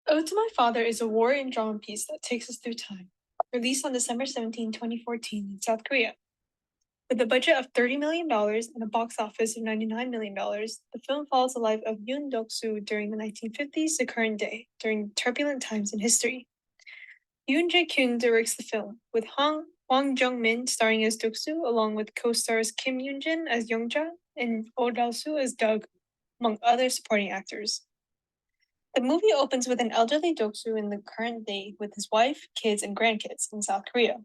Ode to My Father is a war and drama piece that takes us through time. Released on December 17, 2014 in South Korea. With a budget of $30 million and a box office of $99 million, the film follows the life of Yoon Dok-soo during the 1950s to current day, during turbulent times in history. Yoon Jae-kyung directs the film, with Hwang Jung-min starring as Dok-soo, along with co-stars Kim Yoon-jin as Young-ja and Oh Dal-soo as Doug, among other supporting actors. The movie opens with an elderly Doksu in the current day with his wife, kids, and grandkids in South Korea.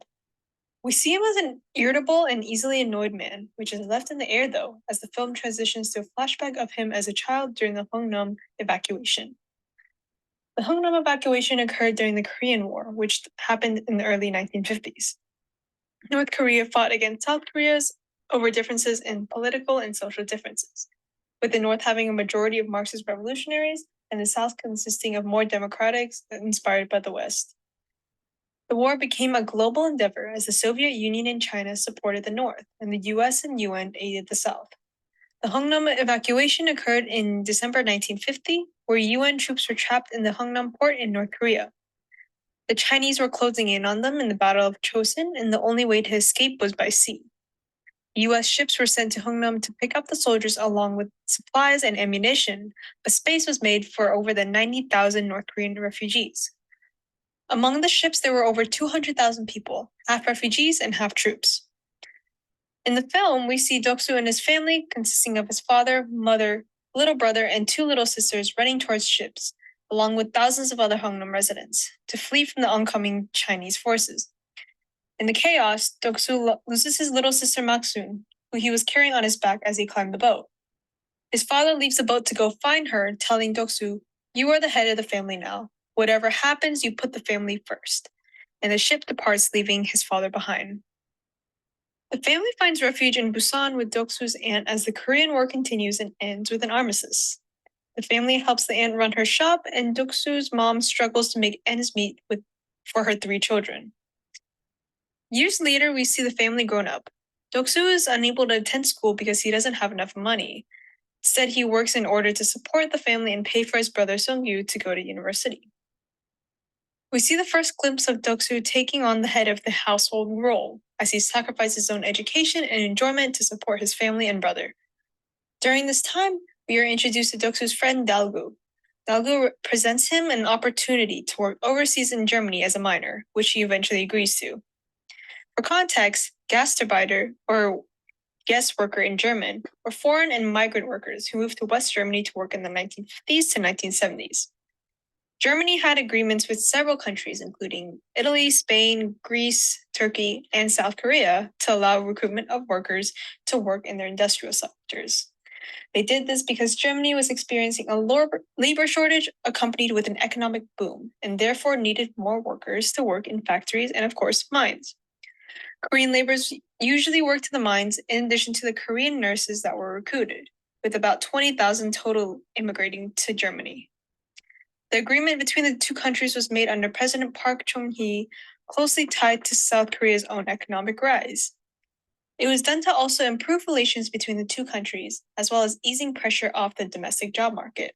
We see him as an irritable and easily annoyed man, which is left in the air though, as the film transitions to a flashback of him as a child during the Hungnam evacuation. The Hungnam evacuation occurred during the Korean War, which happened in the early 1950s. North Korea fought against South Korea's over differences in political and social differences, with the North having a majority of Marxist revolutionaries and the South consisting of more democrats inspired by the West. The war became a global endeavor as the Soviet Union and China supported the North, and the US and UN aided the South. The Hungnam evacuation occurred in December 1950, where UN troops were trapped in the Hungnam port in North Korea. The Chinese were closing in on them in the Battle of Chosin, and the only way to escape was by sea. US ships were sent to Hungnam to pick up the soldiers along with supplies and ammunition, but space was made for over the 90,000 North Korean refugees. Among the ships, there were over 200,000 people, half refugees and half troops. In the film, we see Doksu and his family, consisting of his father, mother, little brother, and two little sisters, running towards ships, along with thousands of other Hungnam residents, to flee from the oncoming Chinese forces. In the chaos, Doksu loses his little sister Maksun, who he was carrying on his back as he climbed the boat. His father leaves the boat to go find her, telling Doksu, "You are the head of the family now. Whatever happens, you put the family first." And the ship departs, leaving his father behind. The family finds refuge in Busan with Doksu's aunt as the Korean War continues and ends with an armistice. The family helps the aunt run her shop, and Doksu's mom struggles to make ends meet for her three children. Years later, we see the family grown up. Doksu is unable to attend school because he doesn't have enough money. Instead, he works in order to support the family and pay for his brother Sung-yu to go to university. We see the first glimpse of Doksu taking on the head of the household role, as he sacrifices his own education and enjoyment to support his family and brother. During this time, we are introduced to Doksu's friend Dalgu. Dalgu presents him an opportunity to work overseas in Germany as a miner, which he eventually agrees to. For context, Gastarbeiter, or guest worker in German, were foreign and migrant workers who moved to West Germany to work in the 1950s to 1970s. Germany had agreements with several countries, including Italy, Spain, Greece, Turkey, and South Korea, to allow recruitment of workers to work in their industrial sectors. They did this because Germany was experiencing a labor shortage accompanied with an economic boom, and therefore needed more workers to work in factories and, of course, mines. Korean laborers usually worked in the mines in addition to the Korean nurses that were recruited, with about 20,000 total immigrating to Germany. The agreement between the two countries was made under President Park Chung-hee, closely tied to South Korea's own economic rise. It was done to also improve relations between the two countries, as well as easing pressure off the domestic job market.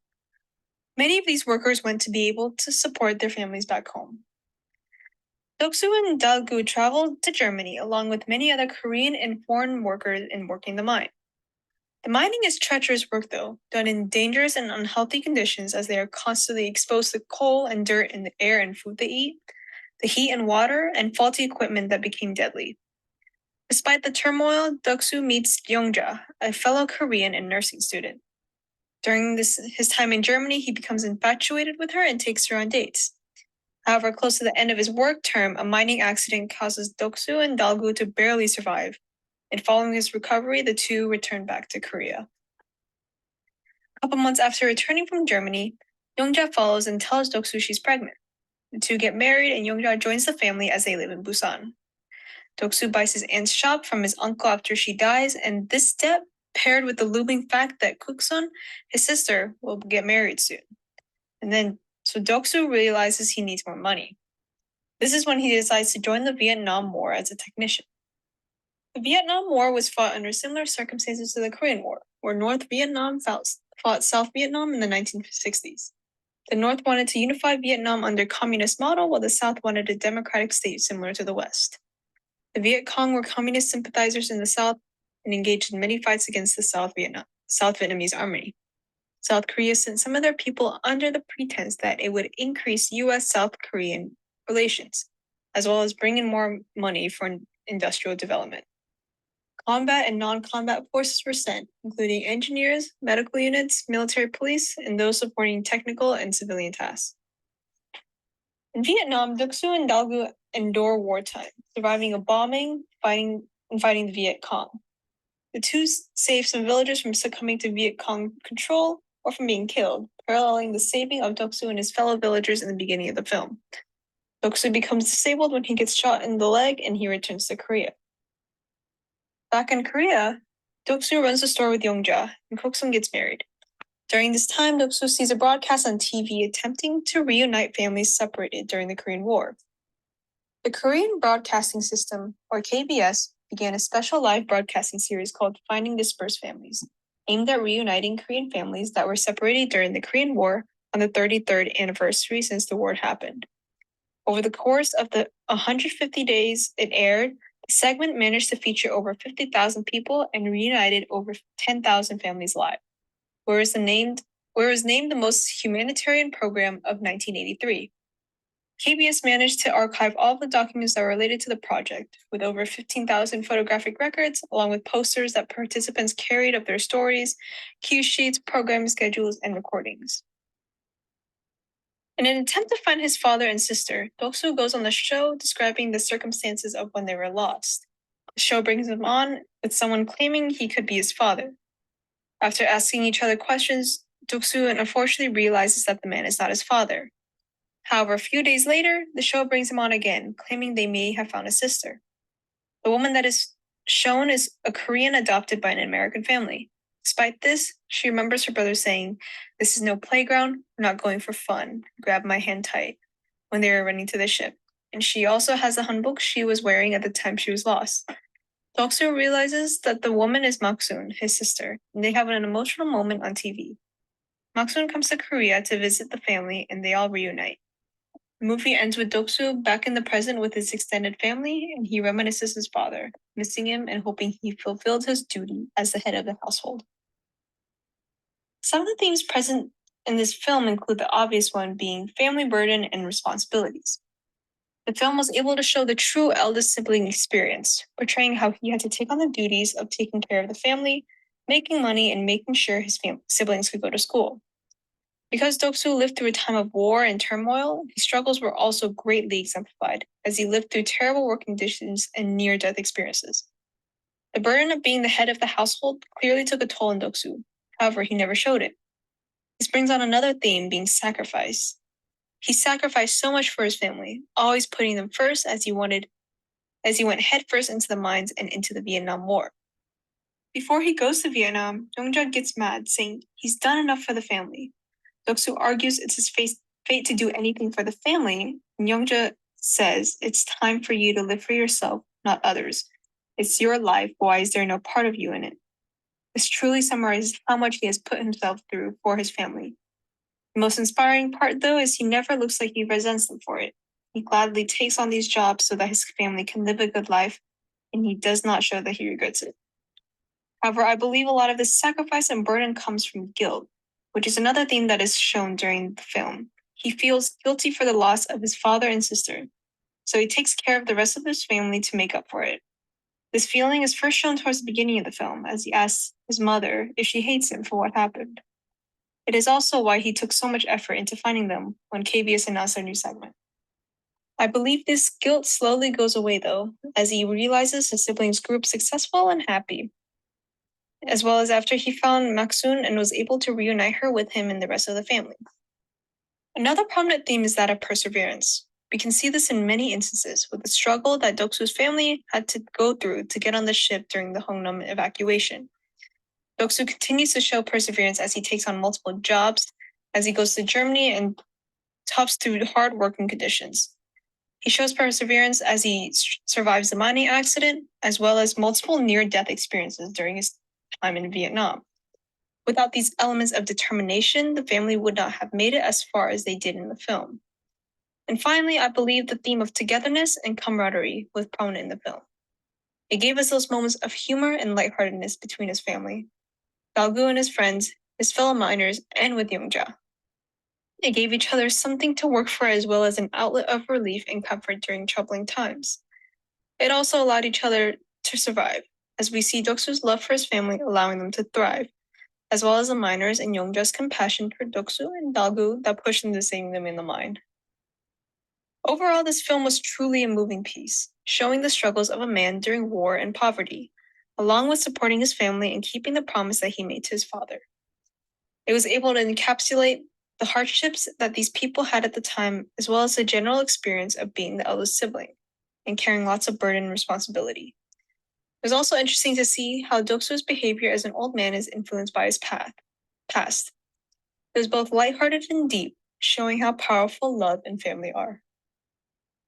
Many of these workers went to be able to support their families back home. Doksu and Dalgu traveled to Germany along with many other Korean and foreign workers in working the mine. The mining is treacherous work, though, done in dangerous and unhealthy conditions as they are constantly exposed to coal and dirt in the air and food they eat, the heat and water, and faulty equipment that became deadly. Despite the turmoil, Doksu meets Youngja, a fellow Korean and nursing student. During his time in Germany, he becomes infatuated with her and takes her on dates. However, close to the end of his work term, a mining accident causes Doksu and Dalgu to barely survive, and following his recovery, the two return back to Korea. A couple months after returning from Germany, Youngja follows and tells Doksu she's pregnant. The two get married, and Youngja joins the family as they live in Busan. Doksu buys his aunt's shop from his uncle after she dies, and this step, paired with the looming fact that Kuksun, his sister, will get married soon. So Doksu realizes he needs more money. This is when he decides to join the Vietnam War as a technician. The Vietnam War was fought under similar circumstances to the Korean War, where North Vietnam fought South Vietnam in the 1960s. The North wanted to unify Vietnam under communist model, while the South wanted a democratic state similar to the West. The Viet Cong were communist sympathizers in the South and engaged in many fights against the South Vietnamese army. South Korea sent some of their people under the pretense that it would increase U.S.-South Korean relations, as well as bring in more money for industrial development. Combat and non-combat forces were sent, including engineers, medical units, military police, and those supporting technical and civilian tasks. In Vietnam, Duc Soo and Dal Gu endure wartime, surviving a bombing, fighting the Viet Cong. The two save some villagers from succumbing to Viet Cong control or from being killed, paralleling the saving of Duc Soo and his fellow villagers in the beginning of the film. Duc Soo becomes disabled when he gets shot in the leg and he returns to Korea. Back in Korea, Duc Soo runs a store with Yongja, and Kok Sung gets married. During this time, Duc Soo sees a broadcast on TV attempting to reunite families separated during the Korean War. The Korean Broadcasting System, or KBS, began a special live broadcasting series called Finding Dispersed Families, aimed at reuniting Korean families that were separated during the Korean War on the 33rd anniversary since the war happened. Over the course of the 150 days it aired, the segment managed to feature over 50,000 people and reunited over 10,000 families live, where it was named the most humanitarian program of 1983. KBS managed to archive all of the documents that were related to the project, with over 15,000 photographic records, along with posters that participants carried of their stories, cue sheets, program schedules, and recordings. In an attempt to find his father and sister, Duc Soo goes on the show describing the circumstances of when they were lost. The show brings him on with someone claiming he could be his father. After asking each other questions, Duc Soo unfortunately realizes that the man is not his father. However, a few days later, the show brings him on again, claiming they may have found a sister. The woman that is shown is a Korean adopted by an American family. Despite this, she remembers her brother saying, "This is no playground, we're not going for fun, grab my hand tight," when they were running to the ship. And she also has the hanbok she was wearing at the time she was lost. Duc Soo realizes that the woman is Mak-soon, his sister, and they have an emotional moment on TV. Mak-soon comes to Korea to visit the family and they all reunite. The movie ends with Duc Soo back in the present with his extended family, and he reminisces his father, missing him and hoping he fulfilled his duty as the head of the household. Some of the themes present in this film include the obvious one being family burden and responsibilities. The film was able to show the true eldest sibling experience, portraying how he had to take on the duties of taking care of the family, making money, and making sure his siblings could go to school. Because Duc Soo lived through a time of war and turmoil, his struggles were also greatly exemplified, as he lived through terrible work conditions and near-death experiences. The burden of being the head of the household clearly took a toll on Duc Soo. However, he never showed it. This brings on another theme, being sacrifice. He sacrificed so much for his family, always putting them first as he went headfirst into the mines and into the Vietnam War. Before he goes to Vietnam, Yongja gets mad, saying he's done enough for the family. Duc Soo argues it's his fate to do anything for the family, and Yongja says it's time for you to live for yourself, not others. It's your life, why is there no part of you in it? This truly summarizes how much he has put himself through for his family. The most inspiring part, though, is he never looks like he resents them for it. He gladly takes on these jobs so that his family can live a good life, and he does not show that he regrets it. However, I believe a lot of this sacrifice and burden comes from guilt, which is another theme that is shown during the film. He feels guilty for the loss of his father and sister, so he takes care of the rest of his family to make up for it. This feeling is first shown towards the beginning of the film, as he asks his mother if she hates him for what happened. It is also why he took so much effort into finding them when KBS announced their new segment. I believe this guilt slowly goes away, though, as he realizes his siblings grew up successful and happy, as well as after he found Mak-soon and was able to reunite her with him and the rest of the family. Another prominent theme is that of perseverance. We can see this in many instances with the struggle that Duc Soo's family had to go through to get on the ship during the Hongnam evacuation. Duc Soo continues to show perseverance as he takes on multiple jobs, as he goes to Germany and toughs through hard working conditions. He shows perseverance as he survives the mining accident, as well as multiple near-death experiences during his time in Vietnam. Without these elements of determination, the family would not have made it as far as they did in the film. And finally, I believe the theme of togetherness and camaraderie was prominent in the film. It gave us those moments of humor and lightheartedness between his family, Dalgu and his friends, his fellow miners, and with Youngja. They gave each other something to work for as well as an outlet of relief and comfort during troubling times. It also allowed each other to survive, as we see Doksu's love for his family allowing them to thrive, as well as the miners and Youngja's compassion for Doksu and Dalgu that pushed them to saving them in the mine. Overall, this film was truly a moving piece, showing the struggles of a man during war and poverty, along with supporting his family and keeping the promise that he made to his father. It was able to encapsulate the hardships that these people had at the time, as well as the general experience of being the eldest sibling and carrying lots of burden and responsibility. It was also interesting to see how Doksu's behavior as an old man is influenced by his past. It was both lighthearted and deep, showing how powerful love and family are.